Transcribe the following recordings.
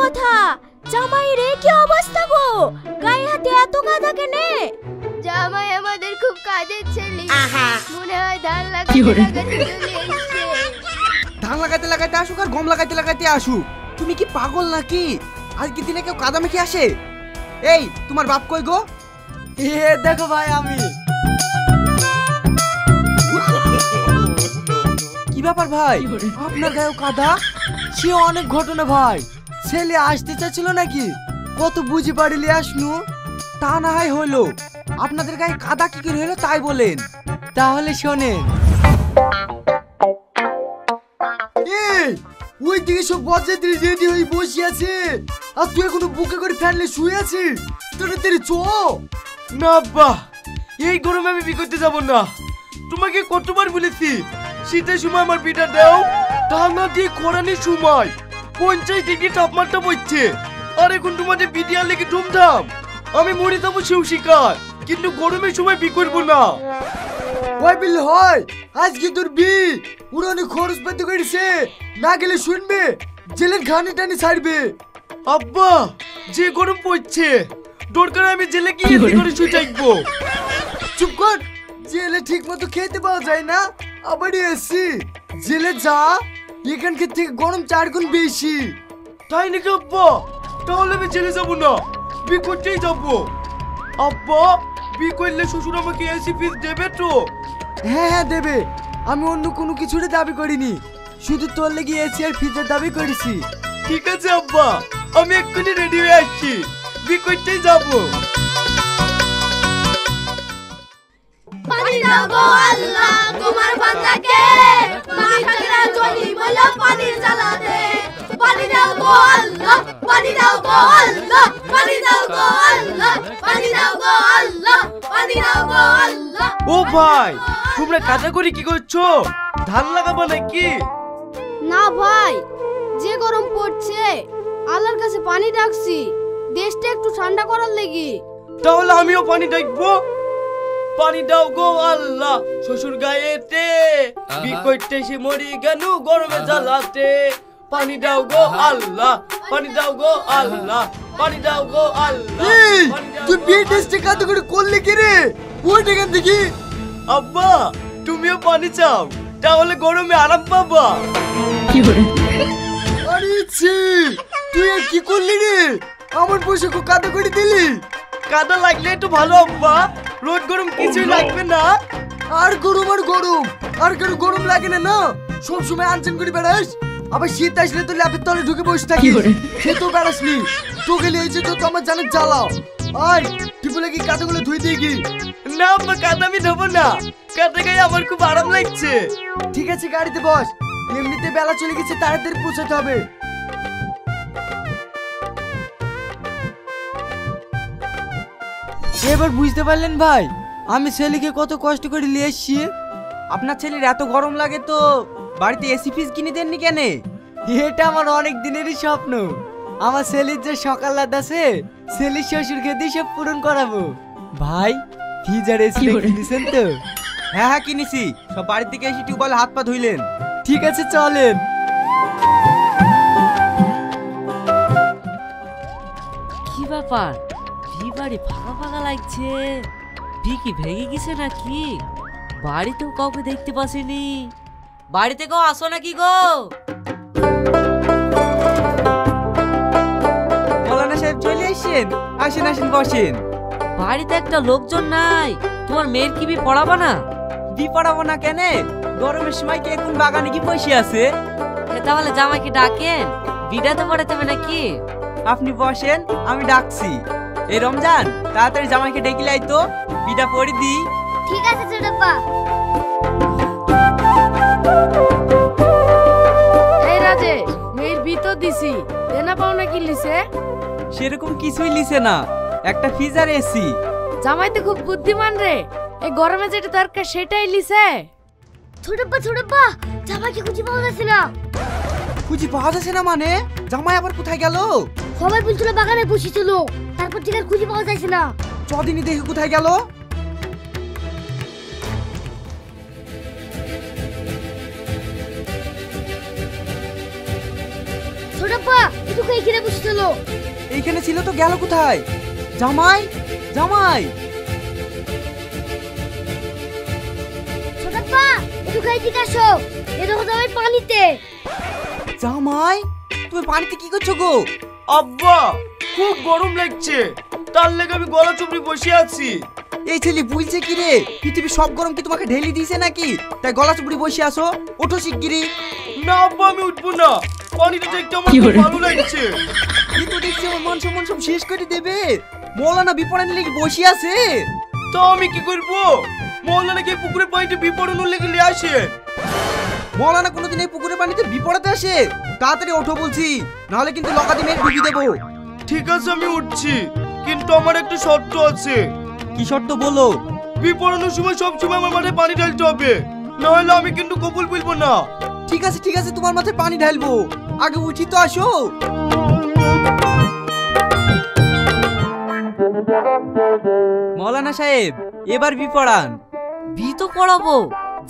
কথা, জামাই রে কি অবস্থা গো? গায়ে হাতে এত কাদা কেনে? জামাই আমাদের খুব কাজের ছেলে, মনে হয় ধান লাগাতে চলে এসেছে। ধান লাগাতে আসুক আর গম লাগাতে আসুক, তুমি কি পাগল নাকি? আজকে দিনে কেউ কাদা মেখে আসে? এই তোমার বাপ কই গো? দেখো ভাই আমি। কি ব্যাপার ভাই, আপনার গায়েও কাদা? সে অনেক ঘটনা ভাই। ছেলে আসতে চাচ্ছিল নাকি, কত বুঝি পারিলি আসনু। তা না হয় হলো, আপনাদের গায়ে কাদা কি করে হলো তাই বলেন। তাহলে শোনেন। ওই দিকে সব বজ্জাত্রী রেডি হয়ে বসে আছে, আর তুই এখনো বুকে করে ফেললে শুয়ে আছিস। তাড়াতাড়ি চ। না আব্বা, এই গরমে আমি বিয়ে করতে যাব না। তোমাকে কতবার বলেছি শীতের সময় আমার বিটা দাও, তা না দিয়ে খরানির সময় 50 ডিগ্রি তাপমাত্রা পড়ছে। আর এখন তোমাদের বিডিয়া লেগে ধুমধাম, আমি মরে যাবো সেও শিকার, কিন্তু গরমের সময় বিয়ে করবো না। ওই বিল হয়, আজকে তোর বি উড়ানে খরচ পাতি করেছে, না গেলে শুনবে জেলের ঘানি টানি ছাড়বে। আব্বা, যে গরম পড়ছে, দরকার আমি জেলে গিয়ে এসি করে শুয়ে থাকবো। চুপ কর, জেলে ঠিক মতো খেতে পাওয়া যায় না, আবার এসি। জেলে যা, এখানকার থেকে গরম 4 গুণ বেশি। তাই নাকি আব্বা? তাহলে আমি জেলে যাবো না, বিয়ে করতেই যাবো। আব্বা, বিয়ে করলে শ্বশুর আমাকে এসি ফিস দেবে তো? হ্যাঁ দেবে। আমি অন্য কোনো কিছুর দাবি করিনি, শুধু তোর লেগে এসি আর ফ্রিজের দাবি করেছি। ঠিক আছে আব্বা, আমি এক্ষুনি রেডি হয়ে আসছি, বিয়ে করতেই যাবো। পানি দাও গো আল্লাহ তোমার বান্দাকে, মাথাটা জ্বলি বলে পানির জ্বালাতে। পানি দাও গো আল্লাহ, পানি দাও গো আল্লাহ, পানি দাও গো আল্লাহ, পানি দাও গো আল্লাহ, পানি দাও গো আল্লাহ। ও ভাই, তোমরা কাজা করে কি করছো? ধান লাগাবো নাকি? না ভাই, যে গরম পড়ছে আল্লাহর কাছে পানি ডাকছি, দেশটা একটু ঠান্ডা করার লাগি। তাহলে আমিও পানি ডাকবো। পানি দাও গো আল্লাহ শ্বশুর গায়েতে, বিয়ে করতে সে মরি গেল গরমে জ্বালাতে। পানি দাও গো আল্লাহ, পানি দাও গো আল্লাহ, পানি দাও গো আল্লাহ। তুই বিয়ে টেস্টে কত করে করলি কি রে? ওই এখান থেকে। আব্বা, তুমিও পানি চাও, তাহলে গরমে আরাম পাবা। আরে ছি, তুই আর কি করলি রে? আমার পোশাক কাদা করে দিলি। কাদা লাগলে একটু ভালো আব্বা, রোদ গরম কিছুই লাগবে না। আর গরম আর কারো গরম লাগে না, না সব সময় আনচান করে বেড়াস। আবার শীত আসলে তো ল্যাপের তলে ঢুকে বসে থাকিস, সে তো বেড়াসনি। তো গেলে এই যে তো আমার জানের জ্বালা। আর টিপুলে কি কাদাগুলো ধুই দিয়ে কি? না আব্বা, কাদা আমি ধোবো না, কাদা গায়ে আমার খুব আরাম লাগছে। ঠিক আছে, গাড়িতে বস, এমনিতে বেলা চলে গেছে, তাড়াতাড়ি পৌঁছাতে হবে। এবার বুঝতে পারলেন ভাই, আমি ছেলেকে কত কষ্ট করে নিয়ে এসছি। আপনার ছেলের এত গরম লাগে তো বাড়িতে এসি ফ্রিজ কিনে দেননি কেন? এটা আমার অনেক দিনেরই স্বপ্ন। আমার ছেলের যে সকাল রাত আছে, ছেলের শ্বশুরকে দিয়ে সব পূরণ করাবো। ভাই, ফ্রিজ আর এসি কিনেছেন তো? হ্যাঁ কিনেছি, সব বাড়ি থেকে এসে টিউবওয়েলে হাত পা ধুইলেন। ঠিক আছে চলেন। কি ব্যাপার, বাড়ি ফাঁকা ফাঁকা লাগছে? কি ভেঙে গেছে নাকি? বাড়িতেও কাউকে দেখতে পাসিনি। বাড়িতে কেউ আসো নাকি গো? মৌলানা সাহেব চলে আসছেন, আসেন আসেন বসেন। বাড়িতে একটা লোকজন নাই, তোমার মেয়ের কি বি পড়াবো না? বি পড়াবো না কেন? গরমের সময় কি এখন বাগানে কি বসে আছে? তাহলে জামাইকে ডাকেন, বিটা তো পড়াতে হবে নাকি? আপনি বসেন, আমি ডাকছি। এই রমজান, তাড়াতাড়ি জামাইকে ডেকে লাই তো, বিটা পড়ি দি। ঠিক আছে ছোটপা। এই রাজে, মেয়ের ভিতর দিছি, দেনা পাওনা কি লিছে? সেরকম কিছুই লিছে না, একটা ফ্রিজ আর এসি। জামাই তো খুব বুদ্ধিমান রে, এই গরমে যেটা দরকার সেটাই লিছে। ছোটপা, জামাইকে খুঁজে পাওয়া যাচ্ছে না। খুঁজে পাওয়া যাচ্ছে না মানে? জামাই আবার কোথায় গেল? সবাই বলছিল বাগানে বসেছিল, তারপর থেকে আর খুঁজে পাওয়া যাচ্ছে না। চদিনই দেখি কোথায় গেল। ছোটপা, একটু দেখো এখানে বসছিল। এইখানে ছিল তো গেল কোথায়? জামাই জামাই ছোটাপ্পা একটু খাইতে আসো, এ দেখো জামাই পানিতে। জামাই তুমি পানিতে কি করছো গো? আব্বা খুব গরম লাগছে, তার লেগে আমি গলা চুপড়ি বসে আছি। এই ছেলে বলছে কি রে, পৃথিবীর সব গরম কি তোমাকে ঢেলি দিয়েছে নাকি? তাই গলা চুপড়ি বসে আসো, ওঠো শিগগিরি। না আব্বা আমি উঠবো না, পানিটা দেখতে আমার খুব ভালো লাগছে। কি তো দেখছি আমার মান সম্মান সব শেষ করে দেবে। মৌলানা বিপণন লেগে বসে আছে। তো আমি কি করবো? মৌলানাকে পুকুরে পানিতে বিপরণের লেগে নিয়ে আসে। মৌলানা কোনোদিন এই পুকুরের পানিতে বিপড়াতে আসে? তাড়াতাড়ি ওঠো বলছি, নাহলে কিন্তু লকাতে মেরে ডুবিয়ে দেবো। ঠিক আছে আমি উঠছি, কিন্তু আমার একটা শর্ত আছে। কি শর্ত বলো? বিপরণের সময় সব সময় আমার মাথায় পানি ঢালতে হবে, না হলে আমি কিন্তু কবুল বলবো না। ঠিক আছে তোমার মাথায় পানি ঢালবো, আগে উঠি তো আসো। মৌলানা সাহেব এবার বিপড়ান। বি তো পড়াবো,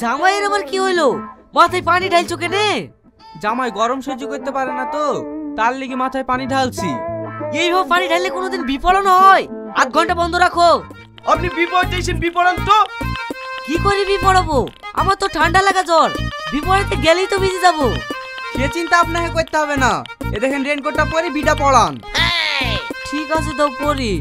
জামাইয়ের আবার কি হইলো? মাথায় পানি ঢালছো কেনে? জামাই গরম সহ্য করতে পারে না তো, তার লেগে মাথায় পানি ঢালছি। এইভাবে পানি ঢাললে কোনোদিন বিপরণ হয়? 8 ঘন্টা বন্ধ রাখো। আপনি বিপদ চাইছেন, বিপরণ তো কি করে বিপড়াবো? আমার তো ঠান্ডা লাগা জ্বর, বিপরীতে গেলেই তো ভিজে যাবো। সে চিন্তা আপনাকে করতে হবে না, এ দেখেন রেনকোটটা পরে বিটা পড়ান। ঠিক আছে তো পরি।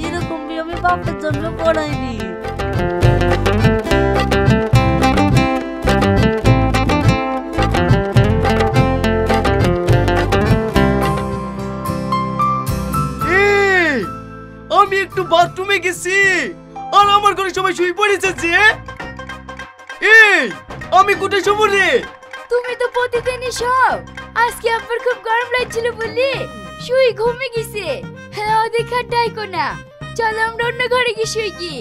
এরকম বি আমি বাপের জন্য পড়াইনি। এই, আমি একটু বাথরুমে গেছি আর আমার ঘরে সবাই শুয়ে পড়েছে যে। এই আমি কোথায় শোবো রে? তুমি তো প্রতিদিনই সব, আজকে আবার খুব গরম লাগছিল বলি শুই ঘুমিয়ে গেছে। হ্যাঁ দেখা ডাইকো না, চলো আমরা অন্য ঘরে গিয়ে শুই কি।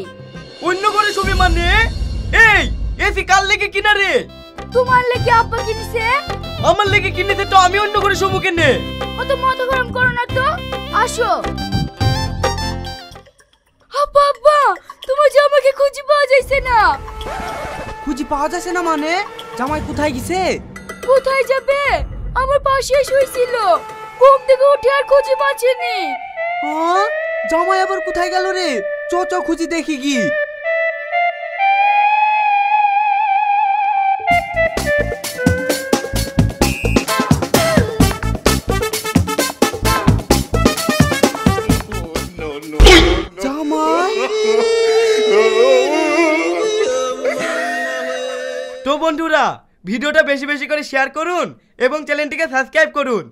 অন্য ঘরে শুবি মানে? এই এসি কার লেগে কিনা রে? তোমার লেগে আব্বা কিনেছে। আমার লেগে কিনেছে তো আমি অন্য ঘরে শোবো কেনে? অত মাথা গরম করো না তো, আসো। আব্বা আব্বা তোমার জামাকে খুঁজে পাওয়া যাচ্ছে না। খুঁজি পাওয়া যাচ্ছে না মানে? জামাই কোথায় গেছে? কোথায় যাবে? আমার পাশে শুয়েছিল, ঘুম থেকে উঠে আর খুঁজে পাচ্ছিনি। হ্যাঁ, জামাই আবার কোথায় গেল রে? চ খুঁজি দেখি কি। জামাই তো বন্ধুরা ভিডিওটা বেশি বেশি করে শেয়ার করুন এবং চ্যানেলটিকে সাবস্ক্রাইব করুন